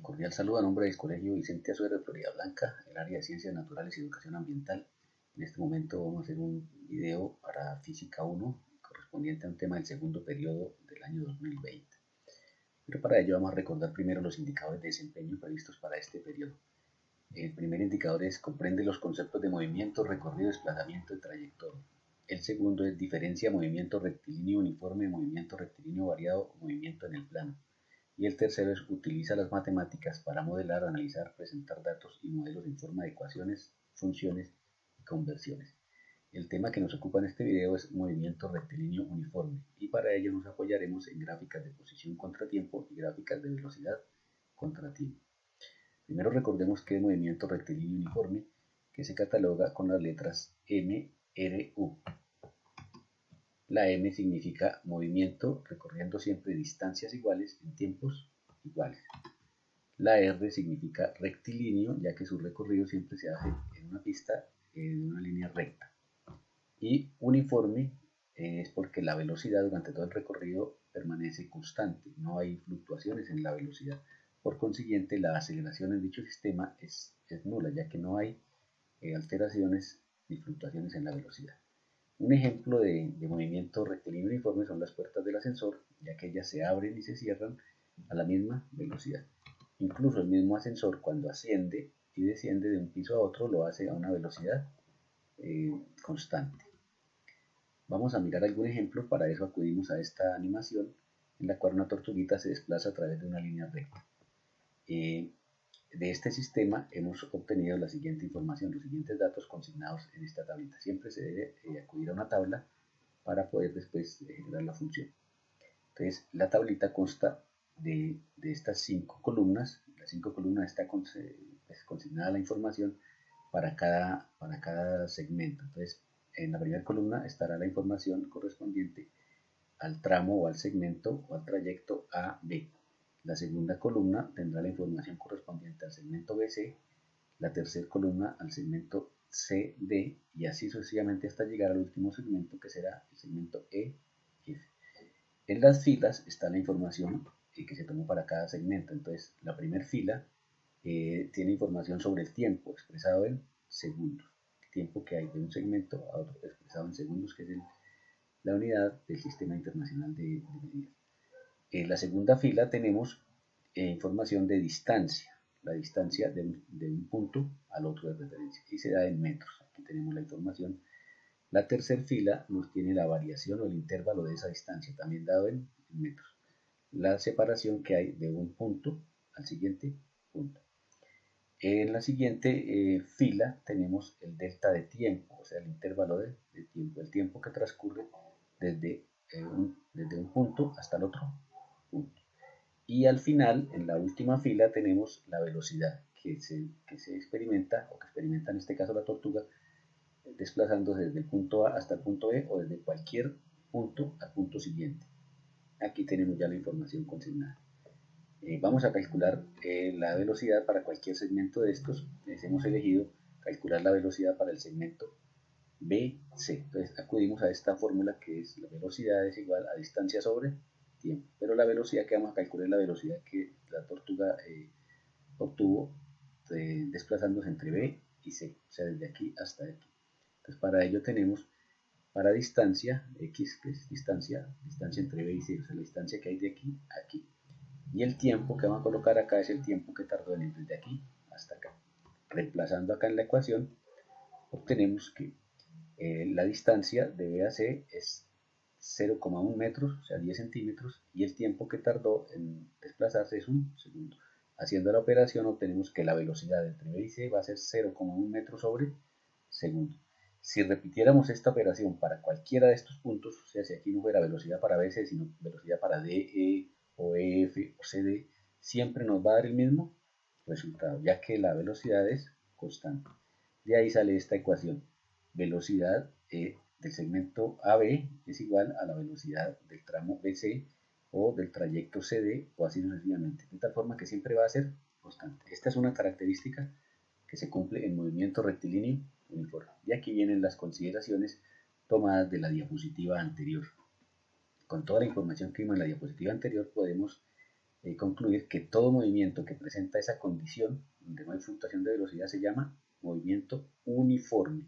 Cordial saludo a nombre del Colegio Vicente Azuero de Florida Blanca, el área de Ciencias Naturales y Educación Ambiental. En este momento vamos a hacer un video para Física 1, correspondiente a un tema del segundo periodo del año 2020. Pero para ello vamos a recordar primero los indicadores de desempeño previstos para este periodo. El primer indicador comprende los conceptos de movimiento, recorrido, desplazamiento y trayectoria. El segundo es diferencia movimiento rectilíneo uniforme, movimiento rectilíneo variado o movimiento en el plano. Y el tercero es utiliza las matemáticas para modelar, analizar, presentar datos y modelos en forma de ecuaciones, funciones y conversiones. El tema que nos ocupa en este video es movimiento rectilíneo uniforme y para ello nos apoyaremos en gráficas de posición contratiempo y gráficas de velocidad contratiempo. Primero recordemos que es movimiento rectilíneo uniforme, que se cataloga con las letras M, R, U. La M significa movimiento recorriendo siempre distancias iguales en tiempos iguales. La R significa rectilíneo, ya que su recorrido siempre se hace en una pista de una línea recta. Y uniforme es porque la velocidad durante todo el recorrido permanece constante, no hay fluctuaciones en la velocidad. Por consiguiente, la aceleración en dicho sistema es nula, ya que no hay alteraciones ni fluctuaciones en la velocidad. Un ejemplo de movimiento rectilíneo uniforme son las puertas del ascensor, ya que ellas se abren y se cierran a la misma velocidad. Incluso el mismo ascensor, cuando asciende y desciende de un piso a otro, lo hace a una velocidad constante. Vamos a mirar algún ejemplo. Para eso acudimos a esta animación en la cual una tortuguita se desplaza a través de una línea recta. De este sistema hemos obtenido la siguiente información, los siguientes datos consignados en esta tablita. Siempre se debe acudir a una tabla para poder después generar la función. Entonces, la tablita consta de estas 5 columnas. Las 5 columnas está consignada la información para cada segmento. Entonces, en la primera columna estará la información correspondiente al tramo o al segmento o al trayecto A-B. La segunda columna tendrá la información correspondiente al segmento BC, la tercera columna al segmento CD y así sucesivamente hasta llegar al último segmento que será el segmento EF. En las filas está la información que se tomó para cada segmento. Entonces la primera fila tiene información sobre el tiempo expresado en segundos, el tiempo que hay de un segmento a otro expresado en segundos, que es la unidad del Sistema Internacional de Medidas. En la segunda fila tenemos información de distancia, la distancia de un punto al otro de referencia, y se da en metros. Aquí tenemos la información. La tercera fila nos tiene la variación o el intervalo de esa distancia, también dado en metros. La separación que hay de un punto al siguiente punto. En la siguiente fila tenemos el delta de tiempo, o sea, el intervalo de tiempo, el tiempo que transcurre desde un punto hasta el otro punto. Y al final, en la última fila, tenemos la velocidad que se experimenta, o que experimenta en este caso la tortuga, desplazándose desde el punto A hasta el punto B o desde cualquier punto al punto siguiente. Aquí tenemos ya la información consignada. Vamos a calcular la velocidad para cualquier segmento de estos. Hemos elegido calcular la velocidad para el segmento BC. Entonces acudimos a esta fórmula que es la velocidad es igual a distancia sobre tiempo. Pero la velocidad que vamos a calcular es la velocidad que la tortuga obtuvo desplazándose entre B y C, o sea, desde aquí hasta aquí. Entonces para ello tenemos para distancia, X, que es distancia entre B y C, o sea, la distancia que hay de aquí a aquí. Y el tiempo que vamos a colocar acá es el tiempo que tardó en ir desde aquí hasta acá. Reemplazando acá en la ecuación, obtenemos que la distancia de B a C es 0,1 metros, o sea 10 centímetros, y el tiempo que tardó en desplazarse es un segundo. Haciendo la operación obtenemos que la velocidad entre B y C va a ser 0,1 metros sobre segundo. Si repitiéramos esta operación para cualquiera de estos puntos, o sea, si aquí no fuera velocidad para BC, sino velocidad para DE o EF o CD, siempre nos va a dar el mismo resultado, ya que la velocidad es constante. De ahí sale esta ecuación. Velocidad del segmento AB es igual a la velocidad del tramo BC o del trayecto CD o así sucesivamente, de tal forma que siempre va a ser constante. Esta es una característica que se cumple en movimiento rectilíneo uniforme. Y aquí vienen las consideraciones tomadas de la diapositiva anterior. Con toda la información que vimos en la diapositiva anterior podemos concluir que todo movimiento que presenta esa condición, donde no hay fluctuación de velocidad, se llama movimiento uniforme,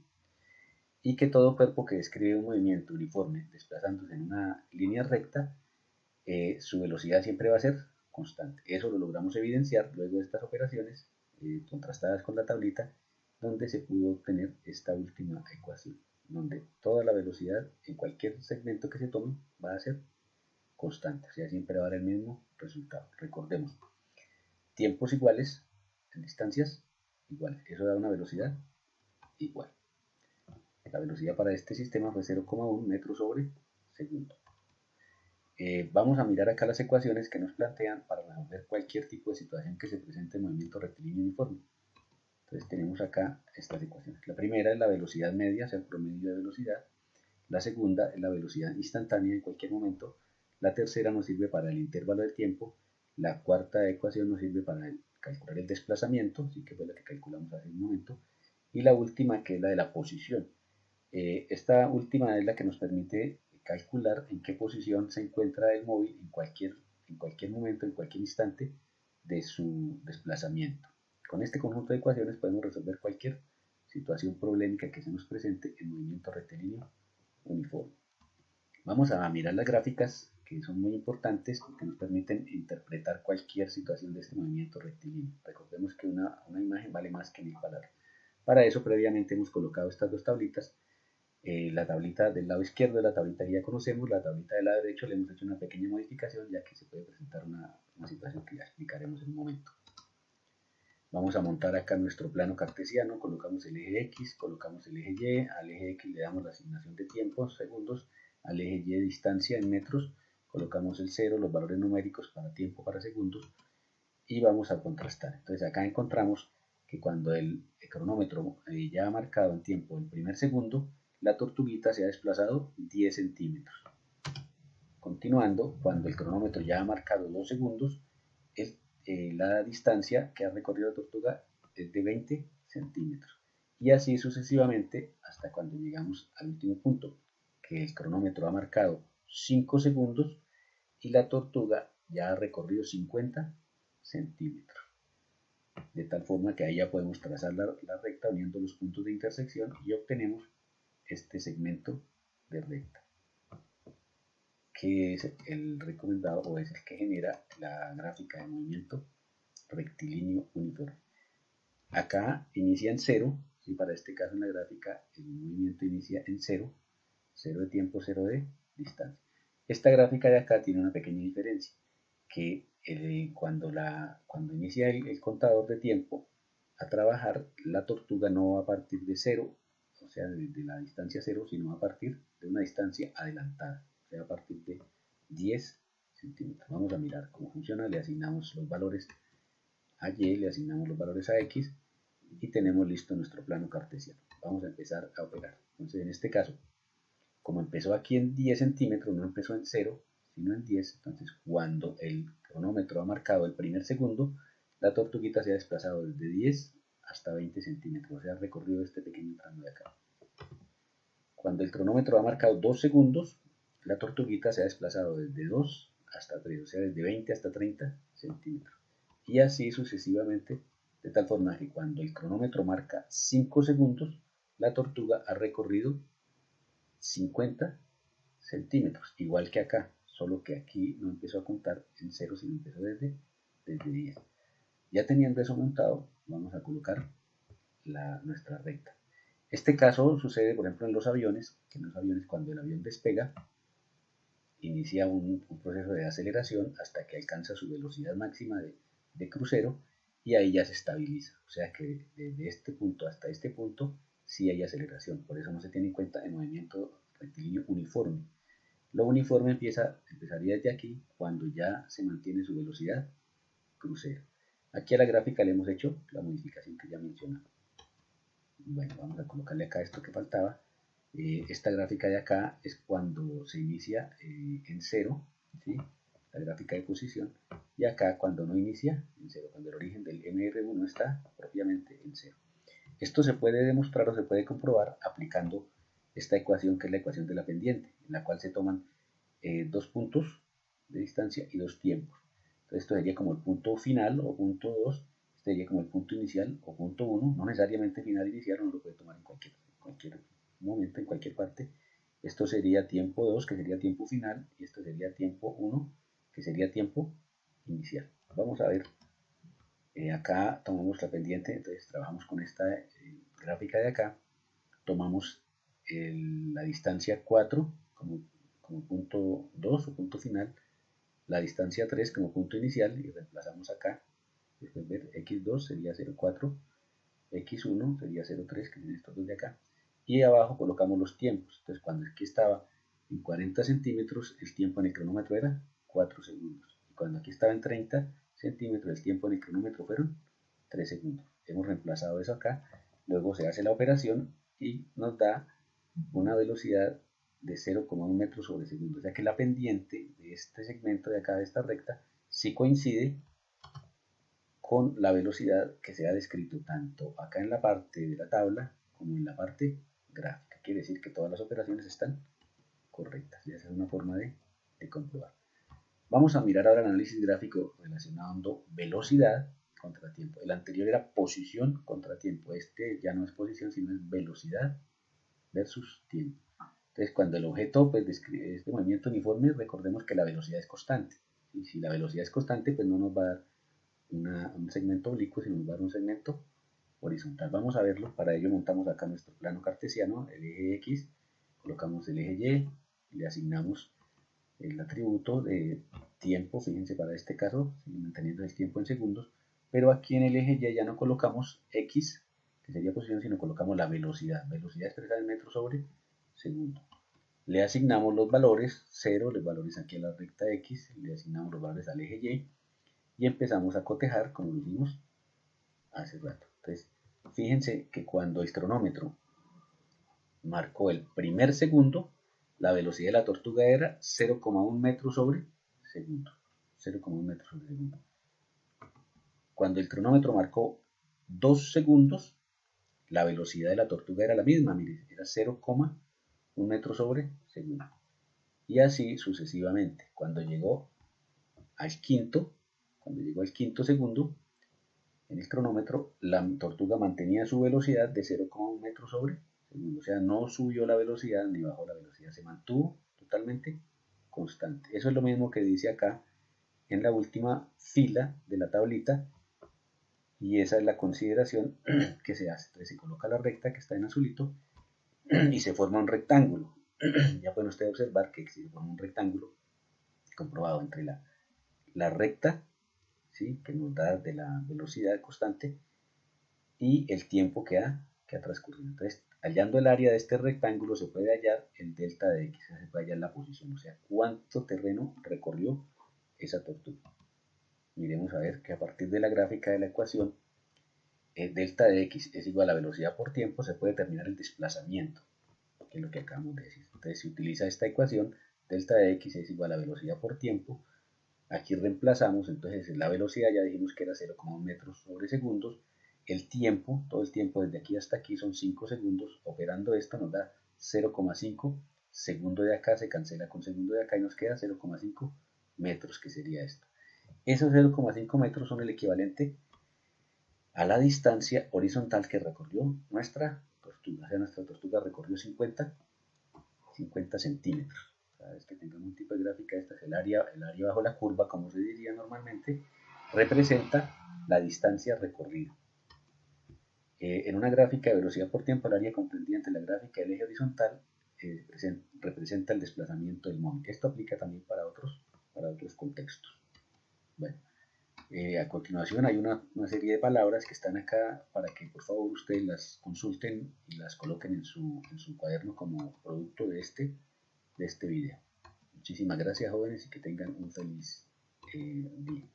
y que todo cuerpo que describe un movimiento uniforme desplazándose en una línea recta, su velocidad siempre va a ser constante. Eso lo logramos evidenciar luego de estas operaciones contrastadas con la tablita, donde se pudo obtener esta última ecuación, donde toda la velocidad en cualquier segmento que se tome va a ser constante, o sea, siempre va a dar el mismo resultado. Recordemos, tiempos iguales en distancias iguales, eso da una velocidad igual. La velocidad para este sistema fue 0,1 metros sobre segundo. Vamos a mirar acá las ecuaciones que nos plantean para resolver cualquier tipo de situación que se presente en movimiento rectilíneo uniforme. Entonces tenemos acá estas ecuaciones. La primera es la velocidad media, o sea, el promedio de velocidad. La segunda es la velocidad instantánea en cualquier momento. La tercera nos sirve para el intervalo del tiempo. La cuarta ecuación nos sirve para calcular el desplazamiento, así que fue la que calculamos hace un momento. Y la última, que es la de la posición. Esta última es la que nos permite calcular en qué posición se encuentra el móvil en cualquier momento, en cualquier instante de su desplazamiento. Con este conjunto de ecuaciones podemos resolver cualquier situación problemática que se nos presente en movimiento rectilíneo uniforme. Vamos a mirar las gráficas, que son muy importantes porque nos permiten interpretar cualquier situación de este movimiento rectilíneo. Recordemos que una imagen vale más que 1000 palabras. Para eso previamente hemos colocado estas dos tablitas. La tablita del lado izquierdo es la tablita que ya conocemos, la tablita del lado derecho le hemos hecho una pequeña modificación ya que se puede presentar una situación que ya explicaremos en un momento. Vamos a montar acá nuestro plano cartesiano, colocamos el eje X, colocamos el eje Y, al eje X le damos la asignación de tiempo, segundos, al eje Y distancia en metros, colocamos el 0, los valores numéricos para tiempo, para segundos, y vamos a contrastar. Entonces acá encontramos que cuando el cronómetro ya ha marcado en tiempo el primer segundo, la tortuguita se ha desplazado 10 centímetros. Continuando, cuando el cronómetro ya ha marcado 2 segundos, la distancia que ha recorrido la tortuga es de 20 centímetros. Y así sucesivamente hasta cuando llegamos al último punto, que el cronómetro ha marcado 5 segundos y la tortuga ya ha recorrido 50 centímetros. De tal forma que ahí ya podemos trazar la recta uniendo los puntos de intersección y obtenemos este segmento de recta, que es el recomendado o es el que genera la gráfica de movimiento rectilíneo uniforme. Acá inicia en 0, y para este caso en la gráfica el movimiento inicia en 0, 0 de tiempo, 0 de distancia. Esta gráfica de acá tiene una pequeña diferencia, que cuando inicia el contador de tiempo a trabajar, la tortuga no va a partir de 0, o sea, de la distancia 0, sino va a partir de una distancia adelantada, o sea, a partir de 10 centímetros. Vamos a mirar cómo funciona, le asignamos los valores a Y, le asignamos los valores a X y tenemos listo nuestro plano cartesiano. Vamos a empezar a operar. Entonces, en este caso, como empezó aquí en 10 centímetros, no empezó en 0, sino en 10, entonces cuando el cronómetro ha marcado el primer segundo, la tortuguita se ha desplazado desde 10 hasta 20 centímetros, o sea, ha recorrido este pequeño tramo de acá. Cuando el cronómetro ha marcado 2 segundos, la tortuguita se ha desplazado desde 2 hasta 3, o sea, desde 20 hasta 30 centímetros. Y así sucesivamente, de tal forma que cuando el cronómetro marca 5 segundos, la tortuga ha recorrido 50 centímetros, igual que acá, solo que aquí no empezó a contar en 0, sino empezó desde 10. Ya teniendo eso montado, vamos a colocar nuestra recta. Este caso sucede, por ejemplo, en los aviones, que en los aviones cuando el avión despega, inicia un proceso de aceleración hasta que alcanza su velocidad máxima de crucero y ahí ya se estabiliza. O sea que desde este punto hasta este punto sí hay aceleración, por eso no se tiene en cuenta el movimiento rectilíneo uniforme. Lo uniforme empezaría desde aquí cuando ya se mantiene su velocidad crucero. Aquí a la gráfica le hemos hecho la modificación que ya mencionaba. Bueno, vamos a colocarle acá esto que faltaba. Esta gráfica de acá es cuando se inicia en 0, ¿sí? La gráfica de posición, y acá cuando no inicia en 0, cuando el origen del MR1 está propiamente en 0. Esto se puede demostrar o se puede comprobar aplicando esta ecuación, que es la ecuación de la pendiente, en la cual se toman 2 puntos de distancia y 2 tiempos. Entonces esto sería como el punto final o punto 2, este sería como el punto inicial o punto 1, no necesariamente final inicial, uno lo puede tomar en cualquier momento, en cualquier parte. Esto sería tiempo 2, que sería tiempo final, y esto sería tiempo 1, que sería tiempo inicial. Vamos a ver, acá tomamos la pendiente, entonces trabajamos con esta gráfica de acá, tomamos la distancia 4 como punto 2 o punto final, la distancia 3 como punto inicial y reemplazamos acá. Después ver x2 sería 0,4, x1 sería 0,3, que son estos dos de acá. Y abajo colocamos los tiempos. Entonces cuando aquí estaba en 40 centímetros, el tiempo en el cronómetro era 4 segundos. Y cuando aquí estaba en 30 centímetros, el tiempo en el cronómetro fueron 3 segundos. Hemos reemplazado eso acá. Luego se hace la operación y nos da una velocidad de 0,1 metros sobre segundo. O sea que la pendiente de este segmento de acá, de esta recta, sí coincide con la velocidad que se ha descrito tanto acá en la parte de la tabla como en la parte gráfica. Quiere decir que todas las operaciones están correctas. Y esa es una forma de comprobar. Vamos a mirar ahora el análisis gráfico relacionando velocidad contra tiempo. El anterior era posición contra tiempo. Este ya no es posición, sino es velocidad versus tiempo. Entonces, cuando el objeto pues, describe este movimiento uniforme, recordemos que la velocidad es constante. Y si la velocidad es constante, pues no nos va a dar un segmento oblicuo, sino nos va a dar un segmento horizontal. Vamos a verlo. Para ello montamos acá nuestro plano cartesiano, el eje X, colocamos el eje Y, le asignamos el atributo de tiempo, fíjense para este caso, sigue manteniendo el tiempo en segundos, pero aquí en el eje Y ya no colocamos X, que sería posición, sino colocamos la velocidad. Velocidad expresada en metros sobre segundo. Le asignamos los valores, 0, los valores aquí a la recta X, le asignamos los valores al eje Y empezamos a cotejar como lo hicimos hace rato. Entonces, fíjense que cuando el cronómetro marcó el primer segundo, la velocidad de la tortuga era 0,1 metros sobre segundo. 0,1 metros sobre segundo. Cuando el cronómetro marcó 2 segundos, la velocidad de la tortuga era la misma, miren, era 0,1 metros sobre segundo. Y así sucesivamente. Cuando llegó al quinto segundo, en el cronómetro, la tortuga mantenía su velocidad de 0,1 metros sobre segundo. O sea, no subió la velocidad ni bajó la velocidad, se mantuvo totalmente constante. Eso es lo mismo que dice acá en la última fila de la tablita, y esa es la consideración que se hace. Entonces se coloca la recta que está en azulito y se forma un rectángulo. Ya pueden ustedes observar que se forma un rectángulo comprobado entre la recta, ¿sí?, que nos da de la velocidad constante, y el tiempo que ha transcurrido. Entonces, hallando el área de este rectángulo se puede hallar el delta de x, se puede hallar la posición, o sea, cuánto terreno recorrió esa tortuga. Miremos a ver que a partir de la gráfica de la ecuación, delta de x es igual a velocidad por tiempo, se puede determinar el desplazamiento, que es lo que acabamos de decir. Entonces, se utiliza esta ecuación, delta de x es igual a velocidad por tiempo. Aquí reemplazamos, entonces la velocidad ya dijimos que era 0,1 metros sobre segundos. El tiempo, todo el tiempo desde aquí hasta aquí son 5 segundos. Operando esto nos da 0,5. Segundo de acá se cancela con segundo de acá y nos queda 0,5 metros, que sería esto. Esos 0,5 metros son el equivalente a la distancia horizontal que recorrió nuestra tortuga. O sea, nuestra tortuga recorrió 50 centímetros. Cada vez que tengamos un tipo de gráfica, esta es el área bajo la curva, como se diría normalmente, representa la distancia recorrida. En una gráfica de velocidad por tiempo, el área comprendida entre la gráfica y el eje horizontal representa el desplazamiento del momento. Esto aplica también para otros contextos. Bueno, a continuación hay una serie de palabras que están acá para que por favor ustedes las consulten y las coloquen en su cuaderno como producto de este video. Muchísimas gracias, jóvenes, y que tengan un feliz día.